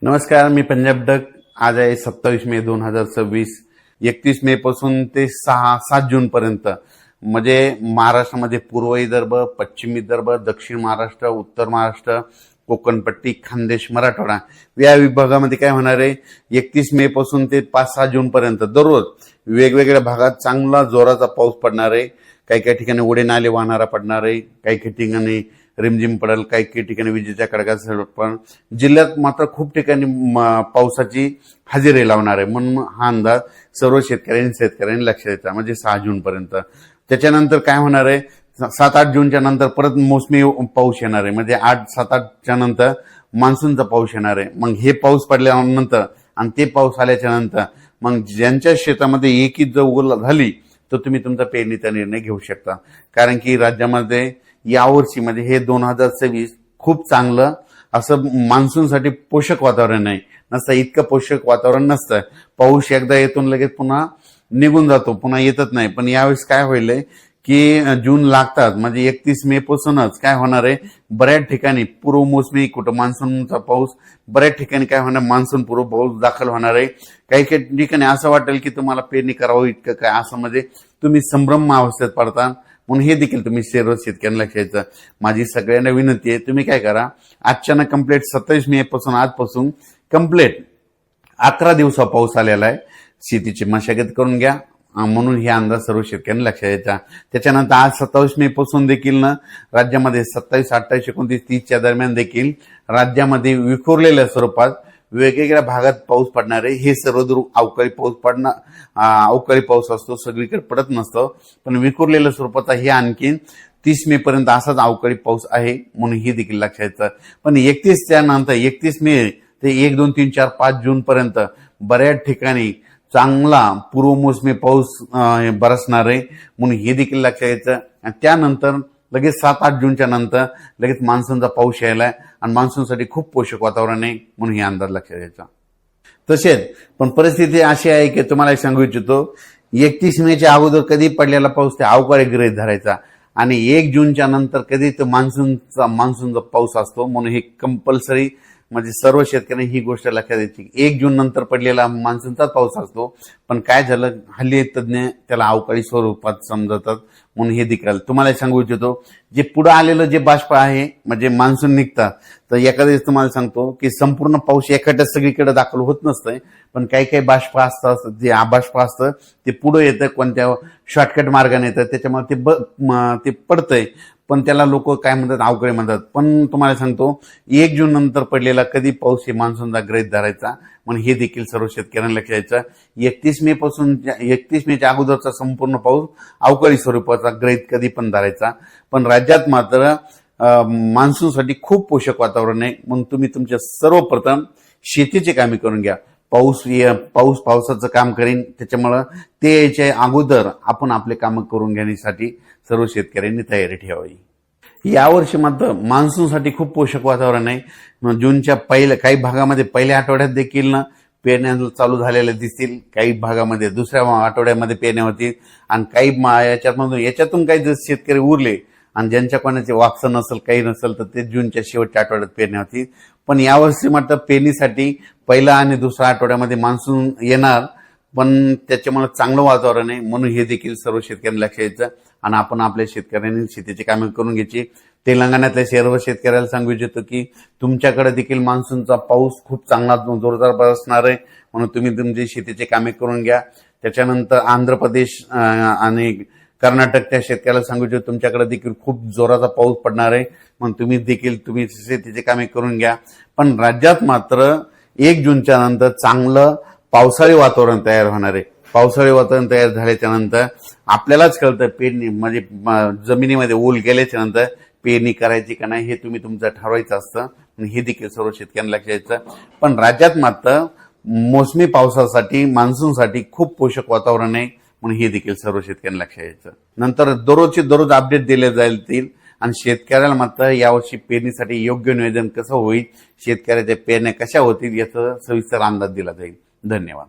नमस्कार, मी पंजाब डक. आज आहे 27 मे 2026. 31 मे पासून ते 7 जून पर्यंत म्हणजे महाराष्ट्रामध्ये पूर्व विदर्भ, पश्चिम विदर्भ, दक्षिण महाराष्ट्र, उत्तर महाराष्ट्र, कोकणपट्टी, खानदेश, मराठवाडा या विभागामध्ये काय होणार आहे. 31 मे पासून ते 5-6 जून पर्यंत दररोज वेगवेगळ्या भागात चांगला जोराचा पाऊस पडणार आहे. काही काही ठिकाणी ओढे नाले वाहणारा पडणार आहे, काही काही ठिकाणी रिमझिम पडेल, काही काही ठिकाणी विजेच्या कडकासह पण जिल्ह्यात मात्र खूप ठिकाणी पावसाची हजेरी लावणार आहे. म्हणून हा अंदाज सर्व शेतकऱ्यांनी लक्षात द्यायचा, म्हणजे 6 जून पर्यंत. त्याच्यानंतर काय होणार आहे, 7-8 जूनच्या नंतर परत मोसमी पाऊस येणार आहे, म्हणजे 8-7-8च्या नंतर मान्सूनचा पाऊस येणार आहे. मग हे पाऊस पडल्यानंतर आणि ते पाऊस आल्याच्या नंतर मग ज्यांच्या शेतामध्ये एकीच जर झाली तर तुम्ही तुमचा पेरणीचा निर्णय घेऊ शकता. कारण की राज्यामध्ये यावर्षी म्हणजे हे 2026 खूप चांगलं असं मान्सूनसाठी पोषक वातावरण आहे. नसतं इतकं पोषक वातावरण नसतं. पाऊस एकदा येतून लगेच पुन्हा निघून जातो, पुन्हा येतच नाही. पण यावेळेस काय होईल की जून लागतात, म्हणजे 31 मे पासूनच काय होणार आहे, बऱ्याच ठिकाणी पूर्व मोसमी कुठं मान्सूनचा पाऊस, बऱ्याच ठिकाणी काय होणार, मान्सून पूर्व पाऊस दाखल होणार आहे. काही काही ठिकाणी असं वाटेल की तुम्हाला पेरणी करावं इतकं काय, असं म्हणजे तुम्ही संभ्रम अवस्थेत पडता. म्हणून हे देखील तुम्ही सर्व शेतकऱ्यांना लक्षात द्यायचं. माझी सगळ्यांना विनंती आहे, तुम्ही काय करा, आजच्यानं कंप्लीट 27 मे पासून आजपासून कंप्लीट 11 दिवसा पाऊस आलेला आहे. शेतीची मशागत करून घ्या. म्हणून हे अंदाज सर्व शेतकऱ्यांना लक्षात द्यायचा. त्याच्यानंतर आज 27 मे पासून देखील ना राज्यामध्ये 27, 28, 29, 30च्या दरम्यान देखील राज्यामध्ये विखुरलेल्या स्वरूपात वेगवेगळ्या भागात पाऊस पडणार आहे. हे सर्व अवकाळी पाऊस पडणार, अवकाळी पाऊस असतो, सगळीकडे पडत नसतो, पण विखुरलेल्या स्वरूपाचा हे आणखीन 30 मे पर्यंत असाच अवकाळी पाऊस आहे. म्हणून हे देखील लक्षात द्यायचं. पण 31च्या नंतर 31 मे ते 1, 2, 3, 4, 5 जून पर्यंत बऱ्याच ठिकाणी चांगला पूर्व मोसमी पाऊस बरसणार आहे. म्हणून हे देखील लक्षात घ्यायचं. आणि त्यानंतर लगेच 7-8 जूनच्या नंतर लगेच मान्सूनचा पाऊस यायला आणि मान्सूनसाठी खूप पोषक वातावरण आहे. म्हणून हे अंदाज लक्षात घ्यायचा. तसेच पण परिस्थिती अशी आहे की तुम्हाला एक सांगू इच्छितो, 31 मेच्या अगोदर कधी पडलेला पाऊस ते अवकाळी गृहीत धरायचा आणि 1 जूनच्या नंतर कधी तो मान्सूनचा पाऊस असतो. म्हणून हे कंपल्सरी म्हणजे सर्व शेतकऱ्यांनी ही गोष्ट लक्षात द्यायची. 1 जून नंतर पडलेला मान्सूनचाच पाऊस असतो, पण काय झालं, हल्ली तज्ञ त्याला अवकाळी स्वरूपात समजतात. म्हणून हे देखील तुम्हाला सांगू इच्छितो, जे पुढे आलेलं जे बाष्प आहे म्हणजे मान्सून निघतात, तर एखाद्या दिवस तुम्हाला सांगतो की संपूर्ण पाऊस एखाद्या सगळीकडे दाखल होत नसतंय, पण काही काही बाष्प असतात, जे बाष्प असतं ते पुढे येतं, कोणत्या शॉर्टकट मार्गाने येतं, त्याच्यामुळे ते पडतंय. पण त्याला लोक काय म्हणतात, अवकाळी म्हणतात. पण तुम्हाला सांगतो 1 जून नंतर पडलेला कधी पाऊस हे मान्सूनचा गृहीत धरायचा. म्हणून हे देखील सर्व शेतकऱ्यांना लक्षात द्यायचं. 31 मे पासून 31 मेच्या अगोदरचा संपूर्ण पाऊस अवकाळी स्वरूपाचा गृहीत कधी पण धरायचा. पण राज्यात मात्र मान्सूनसाठी खूप पोषक वातावरण आहे. म्हणून तुम्ही तुमच्या सर्वप्रथम शेतीची कामे करून घ्या. पावसाचं काम करीन, त्याच्यामुळं ते याच्या अगोदर आपण आपले कामं करून घेण्यासाठी सर्व शेतकऱ्यांनी तयारी ठेवावी. यावर्षी मात्र मान्सूनसाठी खूप पोषक वातावरण आहे. जूनच्या काही भागामध्ये पहिल्या आठवड्यात देखील ना पेरण्या चालू झालेल्या दिसतील, काही भागामध्ये दुसऱ्या आठवड्यामध्ये पेरण्या होतील आणि काही याच्यातून काही जर शेतकरी उरले आणि ज्यांच्या कोणाचे वापस नसेल, काही नसेल, तर ते जूनच्या शेवटच्या आठवड्यात पेरण्या होतील. पण यावर्षी मात्र पेरणीसाठी पहिला आणि दुसऱ्या आठवड्यामध्ये मान्सून येणार, पण त्याच्यामुळे चांगलं वातावरण आहे. म्हणून हे देखील सर्व शेतकऱ्यांना लक्षात द्यायचं आणि आपण आपल्या शेतकऱ्यांनी शेतीची कामे करून घ्यायची. तेलंगणातल्या सर्व शेतकऱ्याला सांगू इच्छितो की तुमच्याकडे देखील मान्सूनचा पाऊस खूप चांगला जोरदार बरसणार आहे. म्हणून तुम्ही तुमची शेतीची कामे करून घ्या. त्याच्यानंतर आंध्र प्रदेश आणि कर्नाटकच्या शेतकऱ्याला सांगू इच्छितो, तुमच्याकडे देखील खूप जोराचा पाऊस पडणार आहे. म्हणून तुम्ही शेतीची कामे करून घ्या. पण राज्यात मात्र 1 जूनच्या नंतर चांगलं पावसाळी वातावरण तयार होणार आहे. पावसाळी वातावरण तयार झाल्याच्या नंतर आपल्यालाच कळतं पेरणी म्हणजे जमिनीमध्ये ओल गेल्याच्या नंतर पेरणी करायची का नाही हे तुम्ही तुमचं ठरवायचं असतं. हे देखील सर्व शेतकऱ्यांना लक्षात द्यायचं. पण राज्यात मात्र मोसमी पावसासाठी मान्सूनसाठी खूप पोषक वातावरण आहे. म्हणून हे देखील सर्व शेतकऱ्यांना लक्षात द्यायचं. नंतर दररोज अपडेट दिले जातील आणि शेतकऱ्याला मात्र यावर्षी पेरणीसाठी योग्य नियोजन कसं होईल, शेतकऱ्याच्या पेरण्या कशा होतील याचा सविस्तर अंदाज दिला जाईल. धन्यवाद.